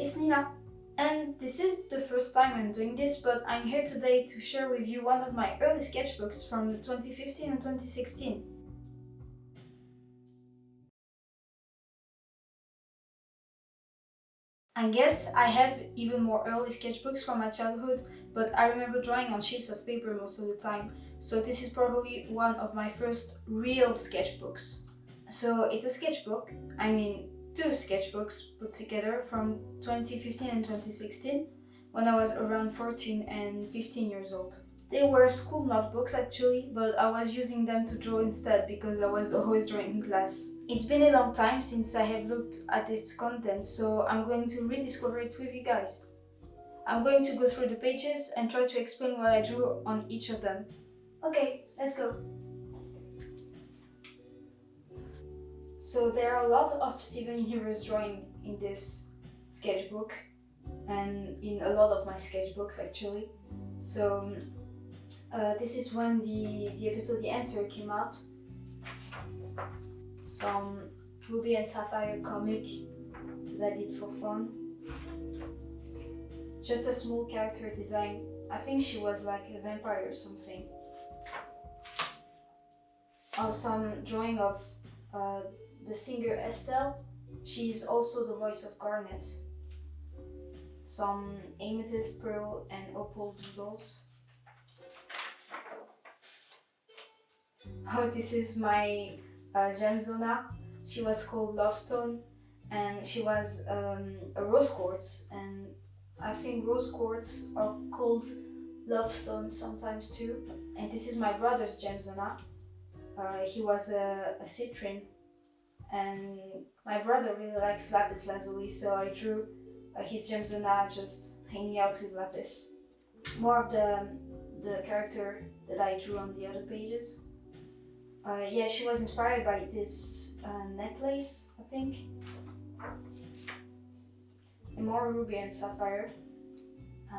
it's Nina. And this is the first time I'm doing this, but I'm here today to share with you one of my early sketchbooks from 2015 and 2016. I guess I have even more early sketchbooks from my childhood, but I remember drawing on sheets of paper most of the time, so this is probably one of my first real sketchbooks. So it's a sketchbook, two sketchbooks put together from 2015 and 2016, when I was around 14 and 15 years old. They were school notebooks actually, but I was using them to draw instead because I was always drawing in class. It's been a long time since I have looked at its content, so I'm going to rediscover it with you guys. I'm going to go through the pages and try to explain what I drew on each of them. Okay, let's go. So there are a lot of Steven Universe drawing in this sketchbook and in a lot of my sketchbooks actually. So this is when the episode The Answer came out. Some Ruby and Sapphire comic that I did for fun. Just a small character design. I think she was like a vampire or something. Some drawing of the singer Estelle. She's also the voice of Garnet. Some amethyst, pearl and opal doodles. Oh, this is my gemzona. She was called Lovestone and she was a rose quartz, and I think rose quartz are called lovestones sometimes too. And this is my brother's gemzona. He was a citrine, and my brother really likes lapis lazuli, so I drew his gemzona just hanging out with lapis. More of the character that I drew on the other pages. She was inspired by this necklace, I think. And more Ruby and Sapphire.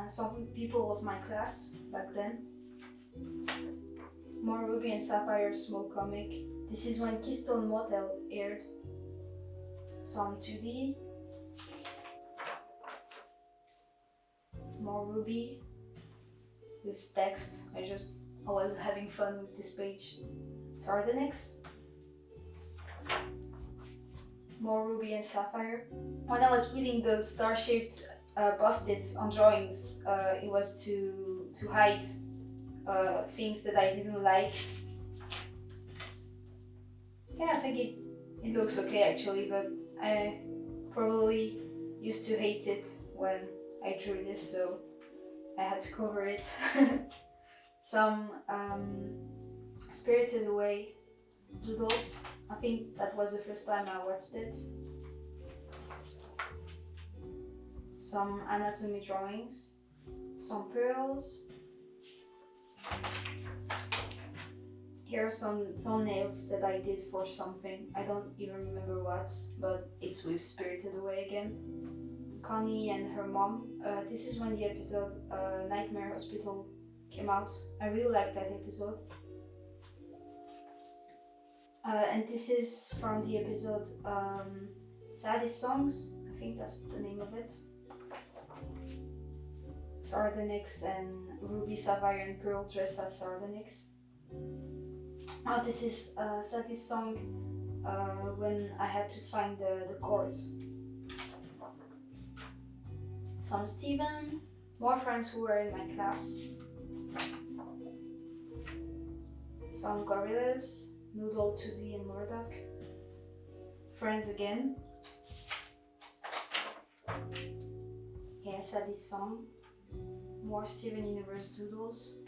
Some people of my class back then. More Ruby and Sapphire small comic. This is when Keystone Motel aired. Some 2D. More Ruby with text. I was having fun with this page. Sardonyx. More Ruby and Sapphire. When I was reading those star-shaped post-its on drawings, it was to hide things that I didn't like. Yeah, I think it looks okay actually, but I probably used to hate it when I drew this, so I had to cover it. Some Spirited Away doodles. I think that was the first time I watched it. Some anatomy drawings. Some pearls. Here are some thumbnails that I did for something. I don't even remember what, but it's with Spirited Away again. Connie and her mom. This is when the episode Nightmare Hospital came out. I really liked that episode. And this is from the episode Saddest Songs, I think that's the name of it. Sardonyx and Ruby, Sapphire and Pearl dressed as Sardonyx. This is Saddest Song when I had to find the chords. Some Steven, more friends who were in my class. Some gorillas, Noodle, 2D and Murdoch. Friends again. Yeah, Saddest Song. More Steven Universe doodles.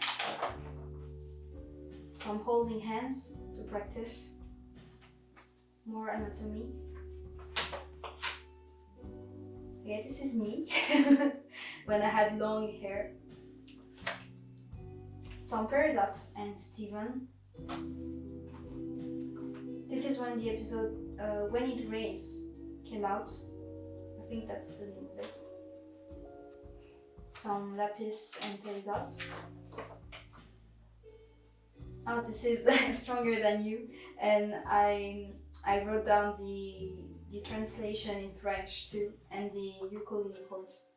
Some holding hands to practice. More anatomy. Yeah, this is me when I had long hair. Some Paradox and Steven. This is when the episode When It Rains came out. I think that's the name of it. Some lapis and peridots. Oh, this is Stronger Than You, and I wrote down the translation in French too, and the ukulele chords.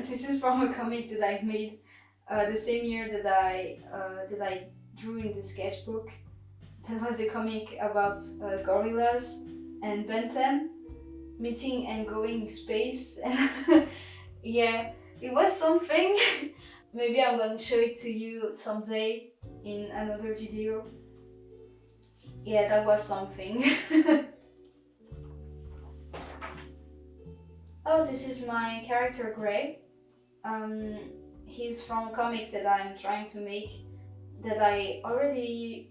This is from a comic that I made the same year that I drew in the sketchbook. That was a comic about gorillas and Ben 10 meeting and going in space. Yeah, it was something. Maybe I'm gonna show it to you someday in another video. Yeah, that was something. Oh, this is my character Gray. Um, he's from a comic that I'm trying to make, that I already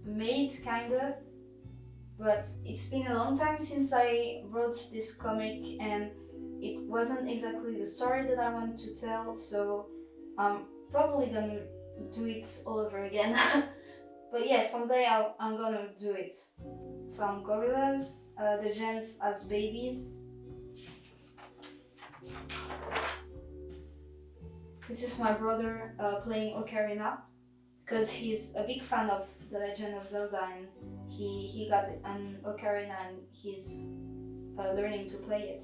made kinda, but it's been a long time since I wrote this comic and it wasn't exactly the story that I wanted to tell, so I'm probably gonna do it all over again. But yeah, someday I'm gonna do it. Some gorillas, the gems as babies. This is my brother playing ocarina, because he's a big fan of The Legend of Zelda, and he got an ocarina and he's learning to play it.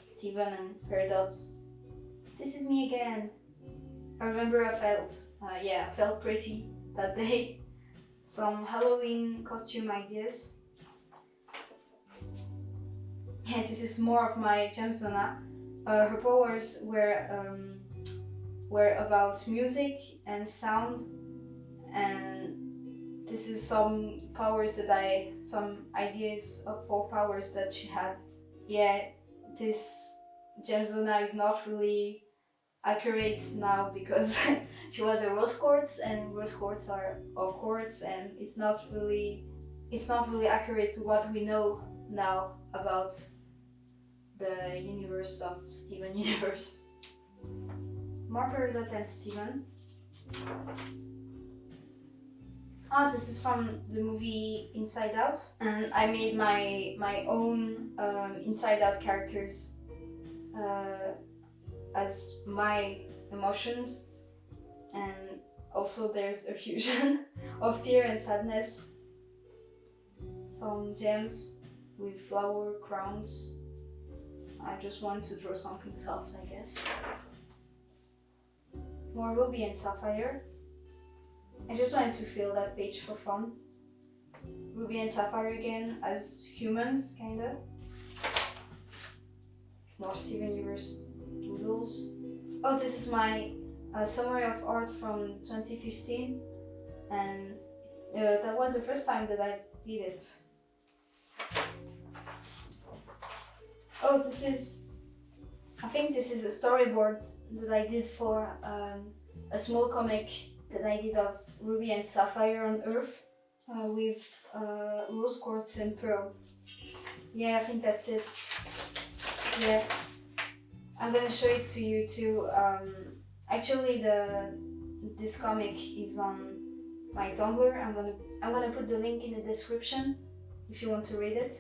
Steven and Paradox. This is me again. I remember I felt pretty that day. Some Halloween costume ideas. Yeah, this is more of my gemstone. Her powers were about music and sound, and this is some ideas of 4 powers that she had. Yeah, this gemstone is not really accurate now because she was a rose quartz, and rose quartz are all quartz, and it's not really accurate to what we know now about the universe of Steven Universe. More Peridot and Steven. This is from the movie Inside Out, and I made my own Inside Out characters as my emotions, and also there's a fusion of fear and sadness. Some gems with flower crowns. I just want to draw something soft, I guess. More Ruby and Sapphire. I just wanted to fill that page for fun. Ruby and Sapphire again as humans, kinda. More Steven Universe doodles. Oh, this is my summary of art from 2015, and that was the first time that I did it. Oh, I think this is a storyboard that I did for a small comic that I did of Ruby and Sapphire on Earth with rose quartz and pearl. Yeah, I think that's it. Yeah, I'm gonna show it to you too. Actually, this comic is on my Tumblr. I'm gonna put the link in the description if you want to read it.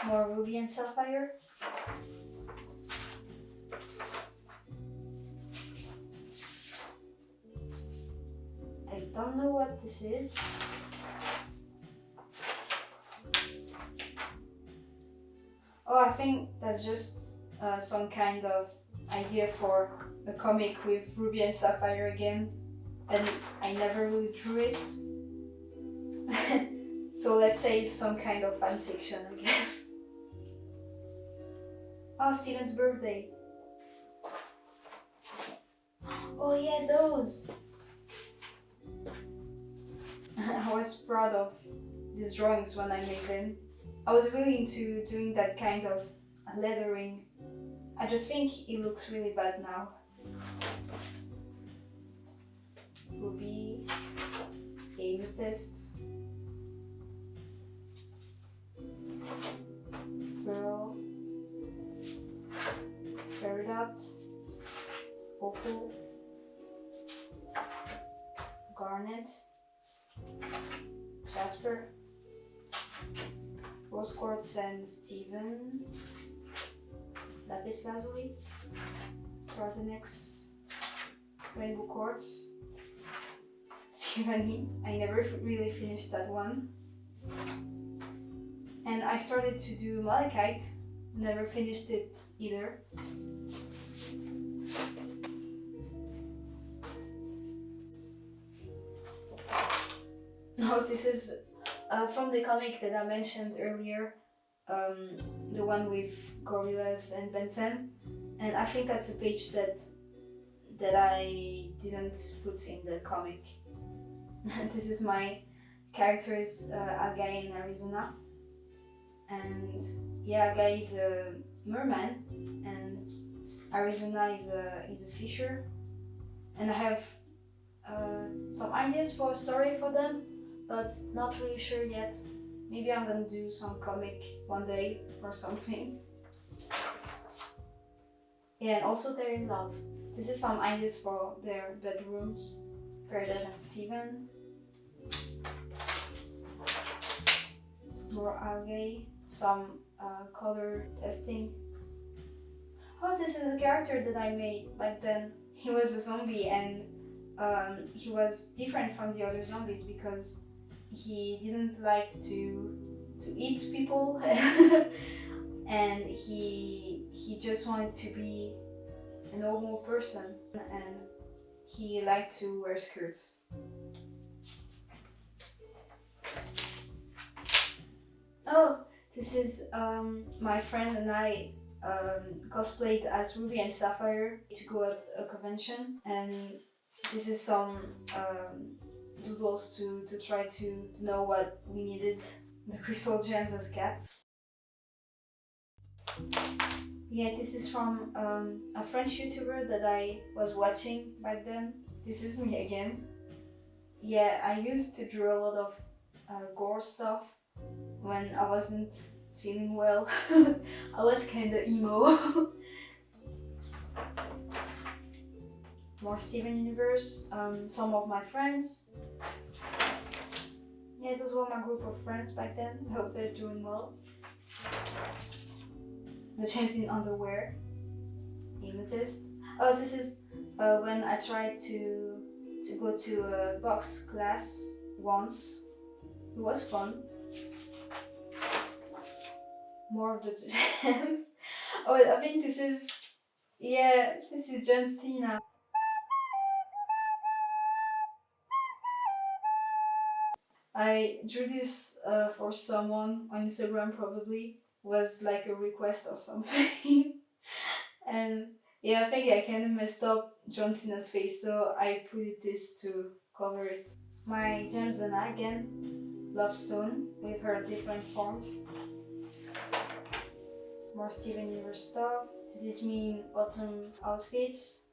More Ruby and Sapphire. I don't know what this is. Oh, I think that's just some kind of idea for a comic with Ruby and Sapphire again, and I never really drew it. So let's say it's some kind of fan fiction, I guess. Oh, Steven's birthday. Oh yeah, those! I was proud of these drawings when I made them. I was really into doing that kind of lettering. I just think it looks really bad now. Ruby, amethyst, pearl, peridot, Opal, Garnet, Jasper, Rose Quartz and Steven, Lapis Lazuli, Sardonyx, Rainbow Quartz, Stephanie. I never really finished that one. And I started to do Malachite, never finished it either. Oh, this is from the comic that I mentioned earlier, the one with gorillas and Ben 10, and I think that's a page that I didn't put in the comic. This is my characters, Algai in Arizona, and yeah, Algai is a merman, and Arizona is a fisher, and I have some ideas for a story for them, but not really sure yet. Maybe I'm gonna do some comic one day or something. Yeah, and also they're in love. This is some ideas for their bedrooms. Bernadette and Steven. More algae. Some color testing. Oh, this is a character that I made back then. He was a zombie, and he was different from the other zombies because he didn't like to eat people and he just wanted to be a normal person, and he liked to wear skirts. Oh, this is my friend and I cosplayed as Ruby and Sapphire to go at a convention, and this is some doodles to try to know what we needed. The crystal gems as cats. Yeah, this is from a French YouTuber that I was watching back then. This is me again. Yeah, I used to draw a lot of gore stuff when I wasn't feeling well. I was kinda emo. More Steven Universe, some of my friends. Yeah, those were my group of friends back then. I hope they're doing well. The James in underwear. Amethyst. Oh, this is when I tried to go to a box class once. It was fun. More of the gems. Oh, I think this is John Cena. I drew this for someone on Instagram, probably. Was like a request or something. And yeah, I think I kind of messed up John Cena's face, so I put this to cover it. My gems and I again, Love Stone with her different forms. More Steven Universe stuff. This is me in autumn outfits.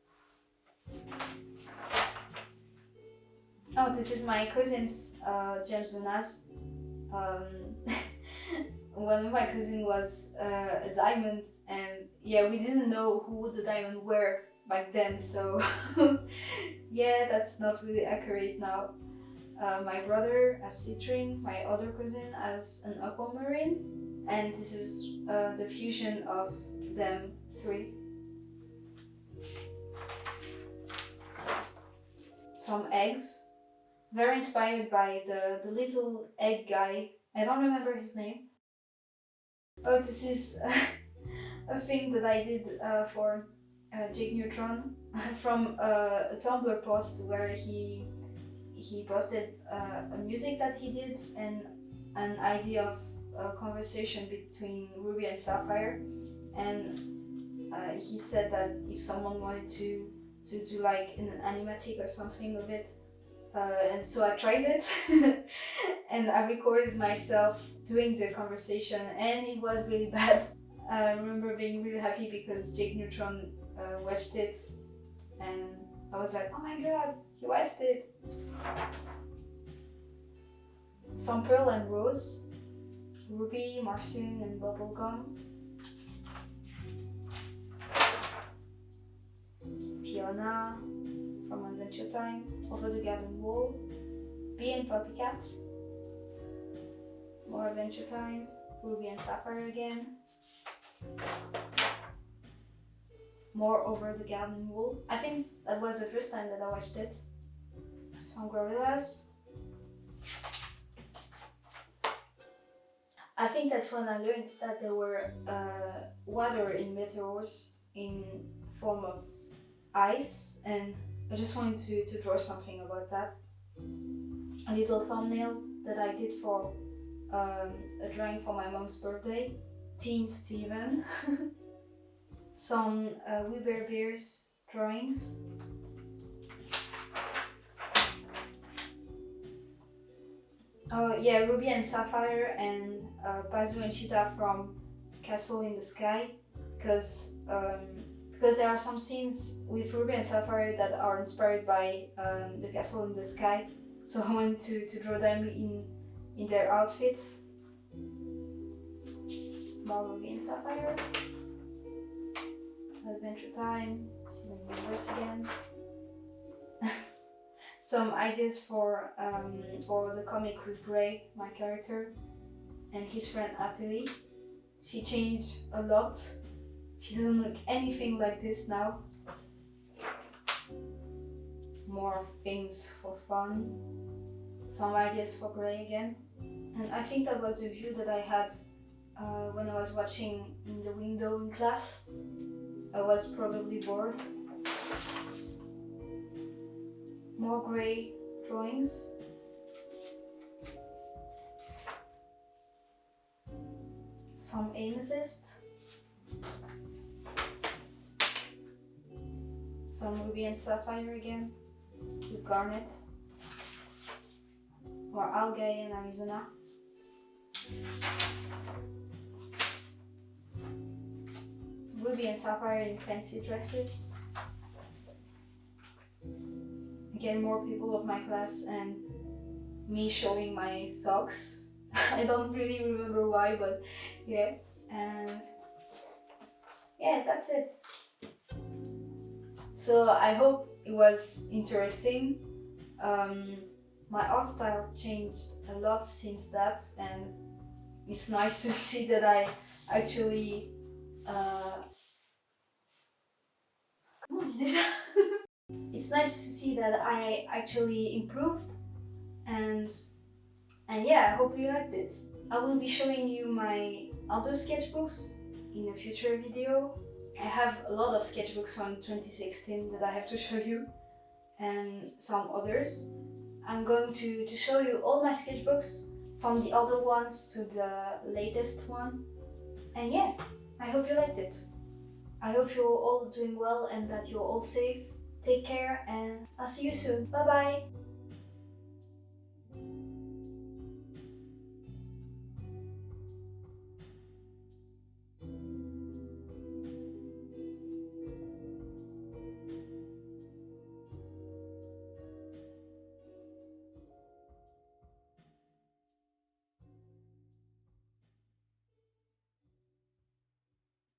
Oh, this is my cousin's James Zonas. One of my cousins was a diamond, and yeah, we didn't know who the diamond were back then, so yeah, that's not really accurate now. My brother as Citrine, my other cousin as an aquamarine, and this is the fusion of them three. Some eggs, very inspired by the little egg guy. I don't remember his name. Oh, this is a thing that I did for Jake Neutron from a Tumblr post where he posted a music that he did and an idea of a conversation between Ruby and Sapphire, and he said that if someone wanted to do like an animatic or something of it, and so I tried it and I recorded myself doing the conversation, and it was really bad. I remember being really happy because Jake Neutron watched it, and I was like, oh my god, he watched it. Some Pearl and Rose, Ruby, Marcin, and Bubblegum. Fiona from Adventure Time, Over the Garden Wall, Bee and Puppycat, more Adventure Time, Ruby and Sapphire again, more Over the Garden Wall. I think that was the first time that I watched it. Some gorillas. I think that's when I learned that there were water in meteors in form of ice, and I just wanted to draw something about that. A little thumbnail that I did for a drawing for my mom's birthday, Teen Steven. Some We Bear Bears drawings. Oh yeah, Ruby and Sapphire and Pazu and Cheetah from Castle in the Sky, because there are some scenes with Ruby and Sapphire that are inspired by the Castle in the Sky, so I want to draw them in their outfits. More Ruby and Sapphire. Adventure Time, Steven Universe again. Some ideas for the comic with Gray, my character, and his friend Apili. She changed a lot. She doesn't look anything like this now. More things for fun. Some ideas for Gray again. And I think that was the view that I had when I was watching in the window in class. I was probably bored. More Gray drawings. Some amethyst. Some Ruby and Sapphire again with Garnet. More algae in Arizona. Ruby and Sapphire in fancy dresses. Again, more people of my class and me showing my socks. I don't really remember why, but yeah. And yeah, that's it. So I hope it was interesting. My art style changed a lot since that, and it's nice to see that I actually it's nice to see that I actually improved, and yeah, I hope you liked it. I will be showing you my other sketchbooks in a future video. I have a lot of sketchbooks from 2016 that I have to show you, and some others. I'm going to show you all my sketchbooks from the other ones to the latest one. And yeah, I hope you liked it. I hope you're all doing well and that you're all safe. Take care, and I'll see you soon. Bye bye!